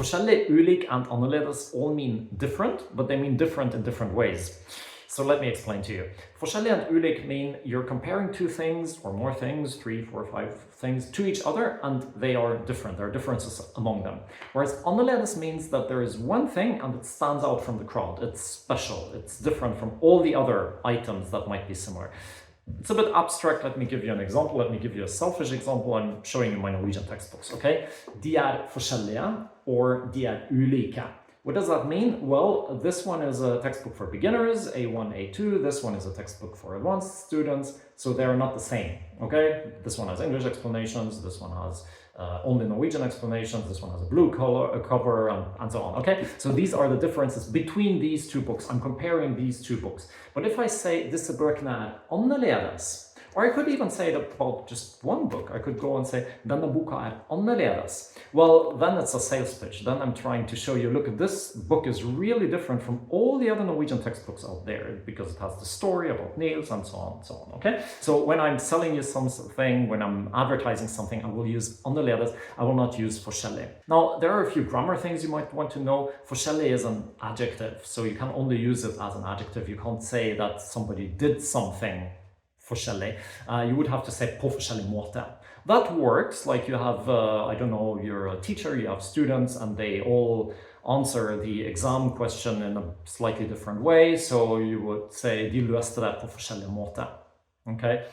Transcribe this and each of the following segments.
Forskjellig, ulik, and annerledes all mean different, but they mean different in different ways. So let me explain to you. Forskjellig and ulik mean you're comparing two things or more things, 3, 4, 5 things to each other, and they are different. There are differences among them. Whereas annerledes means that there is one thing and it stands out from the crowd. It's special. It's different from all the other items that might be similar. It's a bit abstract. Let me give you an example. Let me give you a selfish example. I'm showing you my Norwegian textbooks, okay? De forskjellige or de ulike. What does that mean? Well, this one is a textbook for beginners, A1, A2. This one is a textbook for advanced students, so they're not the same, okay? This one has English explanations, this one has only Norwegian explanations, this one has a blue cover, and so on, okay? So these are the differences between these two books. I'm comparing these two books. But if I say disse bøkene annerledes, or I could even say that about just one book, I could go and say denne boka annerledes. Well, then it's a sales pitch. Then I'm trying to show you, look, this book is really different from all the other Norwegian textbooks out there because it has the story about Niels and so on, okay? So when I'm selling you something, when I'm advertising something, I will use annerledes. I will not use forskjellig. Now, there are a few grammar things you might want to know. Forskjellig is an adjective, so you can only use it as an adjective. You can't say that somebody did something forskjellig. You would have to say på forskjellig måte. That works, like you have, I don't know, you're a teacher, you have students, and they all answer the exam question in a slightly different way, so you would say de løste det på forskjellig måte. Okay?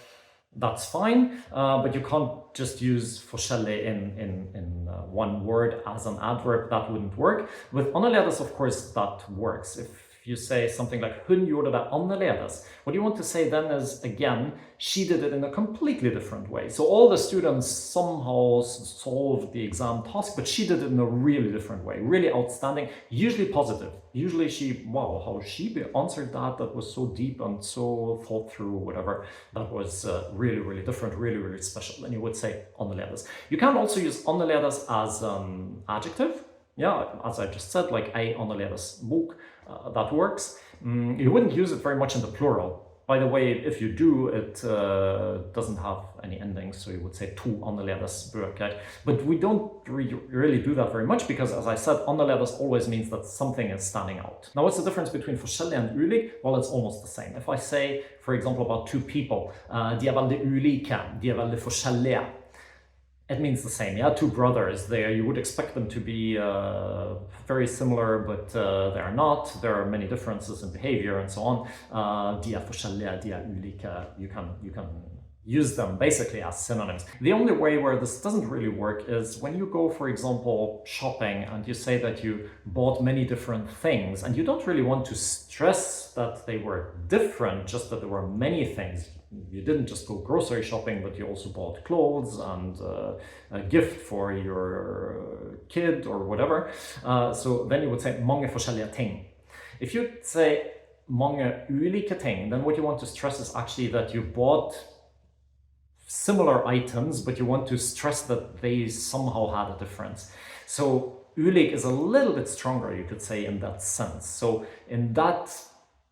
That's fine, but you can't just use forskjellig in one word as an adverb. That wouldn't work. With annerledes, of course, that works. If you say something like hun gjorde det annerledes, what you want to say then is, again, she did it in a completely different way. So all the students somehow solved the exam task, but she did it in a really different way, really outstanding, usually positive. Usually wow, how she answered that, that was so deep and so thought through, whatever. That was really, really different, really, really special. And you would say annerledes. You can also use annerledes as an adjective. Yeah, as I just said, like ei annerledes bok, that works. You wouldn't use it very much in the plural. By the way, if you do, it doesn't have any endings, so you would say to annerledes bøker. But we don't really do that very much because, as I said, annerledes always means that something is standing out. Now, what's the difference between forskjellig and ulik? Well, it's almost the same. If I say, for example, about two people, de veldig ulike, de veldig forskjellige, it means the same, yeah? Two brothers, you would expect them to be very similar, but they're not. There are many differences in behavior and so on. De forskjellige, de ulike, you can use them basically as synonyms. The only way where this doesn't really work is when you go, for example, shopping and you say that you bought many different things and you don't really want to stress that they were different, just that there were many things. You didn't just go grocery shopping, but you also bought clothes and a gift for your kid or whatever. So then you would say mange forskjellige ting. If you say mange ulike ting, then what you want to stress is actually that you bought similar items, but you want to stress that they somehow had a difference. So ulik is a little bit stronger, you could say, in that sense. So in that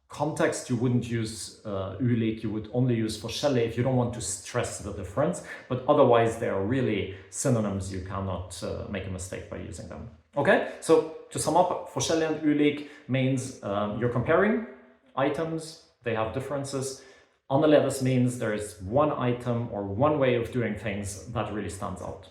context, you wouldn't use ulik, you would only use forskjellig if you don't want to stress the difference, but otherwise they are really synonyms. You cannot make a mistake by using them. Okay, so to sum up, forskjellig and ulik means you're comparing items, they have differences. Annerledes means there is one item or one way of doing things that really stands out.